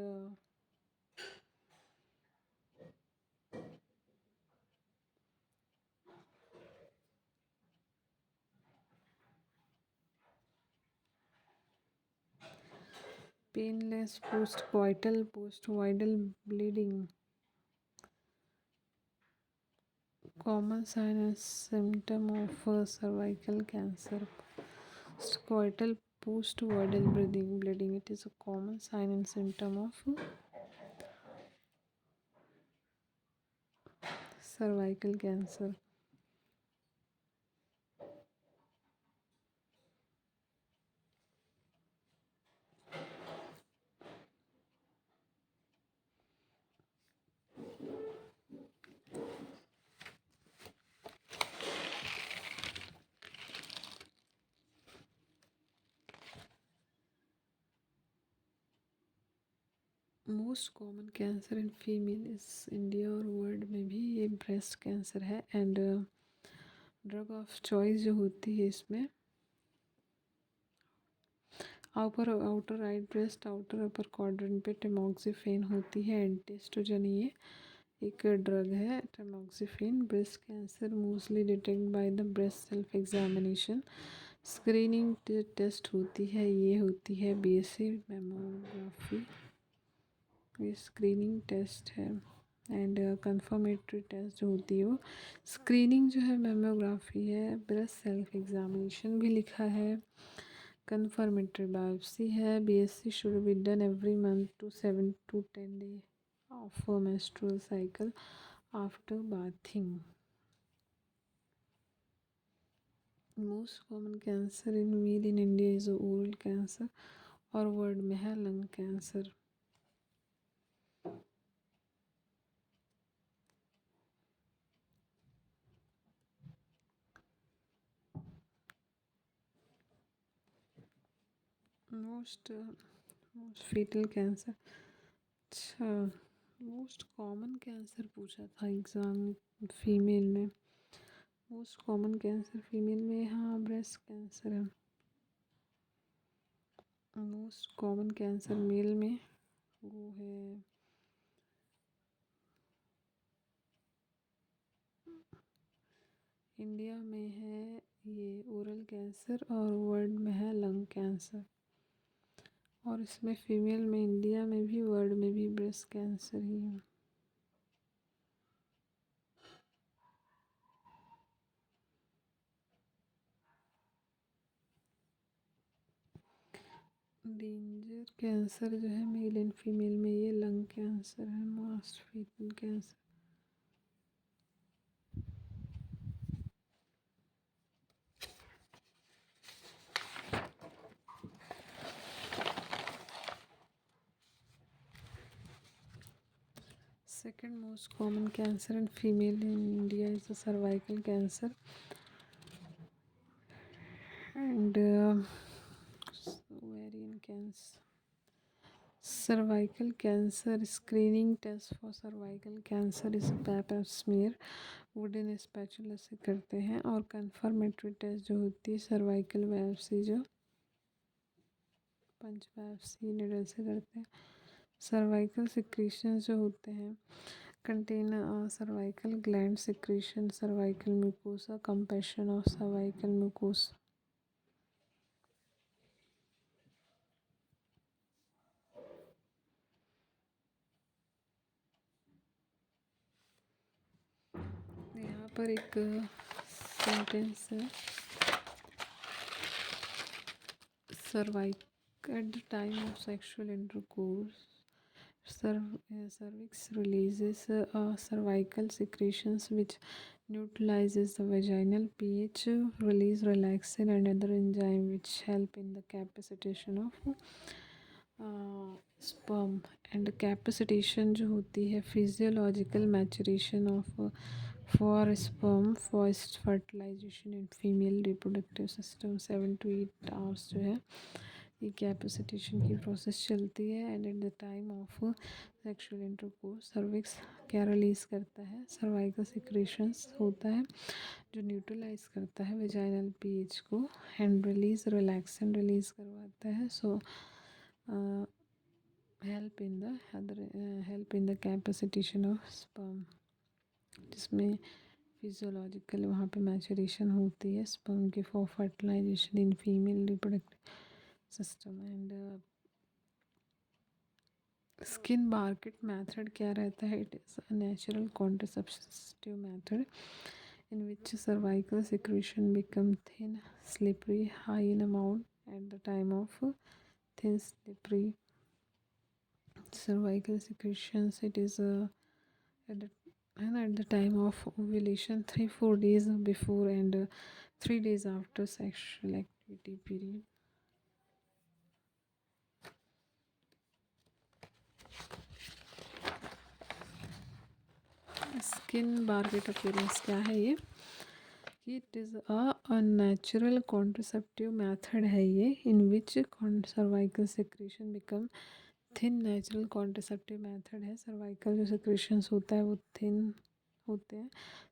पेनलेस पोस्ट वाइडल bleeding, common sign and symptom of cervical cancer. Coital post-voidal bleeding. It is a common sign and symptom of cervical cancer. Most common cancer in female इस India और world में भी ये breast cancer है। And drug of choice जो होती है इसमें outer right breast outer upper quadrant पे टेमोक्सिफेन होती है। एंटेस्ट्रोजन ये एक ड्रग है tamoxifen. Breast cancer mostly detect by the breast self examination. Screening test होती है, ये होती है बीएससी मैमोग्राफी, ये स्क्रीनिंग टेस्ट है। एंड कंफर्मेटरी टेस्ट जो होती है वो स्क्रीनिंग जो है मैमोग्राफी है। ब्रेस्ट सेल्फ एग्जामिनेशन भी लिखा है। कंफर्मेटरी बायोप्सी है। BSc should be done every month to 7 to 10 days of a menstrual cycle after bathing. Most common cancer in male in India is oral cancer और world में है lung cancer. Most most fatal cancer, अच्छा most common cancer पूछा था exam में female में। Most common cancer female में हाँ ब्रेस्ट कैंसर है। मोस्ट कॉमन कैंसर मेल में वो है इंडिया में है ये ओरल कैंसर और वर्ल्ड में है लंग कैंसर। और इसमें फीमेल में इंडिया में भी वर्ल्ड में भी ब्रेस्ट कैंसर ही है। डेंजर कैंसर जो है मेल एंड फीमेल में ये लंग कैंसर है। Most fatal cancer second most common cancer in female in India is the cervical cancer. And ovarian cancer. Cervical cancer screening test for cervical cancer is pap smear wooden spatula से करते हैं। और confirmatory test जो होती है cervical biopsy जो पंचवार्षिक needle से करते हैं। सर्वाइकल सिक्रीशन जो होते हैं contain cervical gland secretion, cervical mucosa, compression of cervical mucosa. यहाँ पर एक सेंटेंस है, cervix at the time of sexual intercourse, cervix releases cervical secretions which neutralizes the vaginal pH, release relaxin and other enzyme which help in the capacitation of sperm. and capacitation जो होती है physiological maturation of for sperm for fertilization in female reproductive system 7 to 8 hours जो है ये capacitation की process चलती है। And eight the time of sexual intercourse cervix क्या रिलीज़ करता है, सर्वाइकल सिक्रेशंस होता है जो न्यूट्रलाइज करता है वेजाइनल पीएच को एंड रिलीज रिलैक्सन रिलीज़ करवाता है। So help in the capacitation of sperm, जिसमें फिजियोलॉजिकल वहाँ पे मैचुरेशन होती है स्पर्म के for fertilisation in female reproductive system. And spinnbarkeit method क्या रहता है, it is a natural contraceptive method in which cervical secretion become thin slippery high in amount at the time of thin slippery cervical secretions. It is at the time of ovulation 3-4 days before and 3 days after sexual activity period. Spinnbarkeit appearance क्या है ये, it is a natural contraceptive method है ये in which cervical secretion become thin. Natural contraceptive method है, cervical जो secretions होता है वो थिन होते हैं,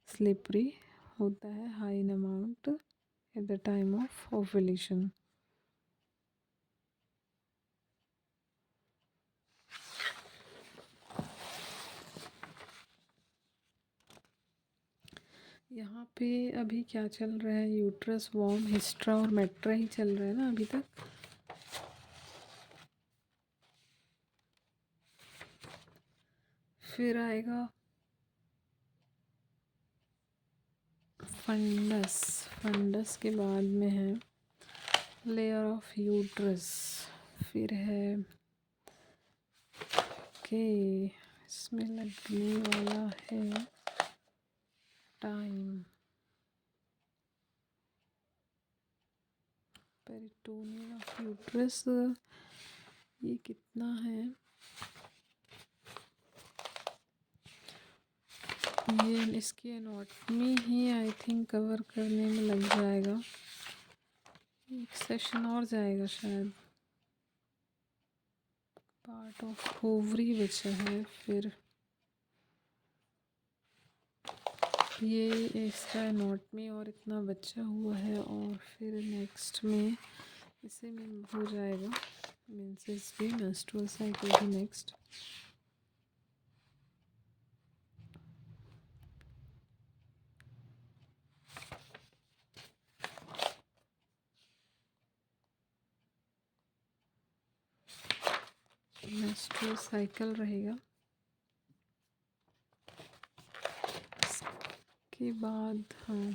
स्लिपरी होता है, high in amount at the time of ovulation. यहाँ पे अभी क्या चल रहा है, यूट्रस, वॉर्म, हिस्ट्रा और मेट्रा ही चल रहा है ना अभी तक। फिर आएगा फंडस, फंडस के बाद में है लेयर ऑफ यूट्रस, फिर है के इसमें लगने वाला है टाइम, पेरिटोनियम ऑफ यूट्रस, ये कितना है, ये इसकी anatomy he I think cover करने में लग जाएगा, एक सेशन और जाएगा शायद। पार्ट ऑफ ओवरी बचा है, फिर ये इसका एनाटॉमी और इतना बचा हुआ है, और फिर नेक्स्ट में इसे में हो जाएगा मेंसेस भी, मेंस्ट्रुअल साइकिल भी नेक्स्ट। मेंस्ट्रुअल साइकिल रहेगा, इसके बाद हाँ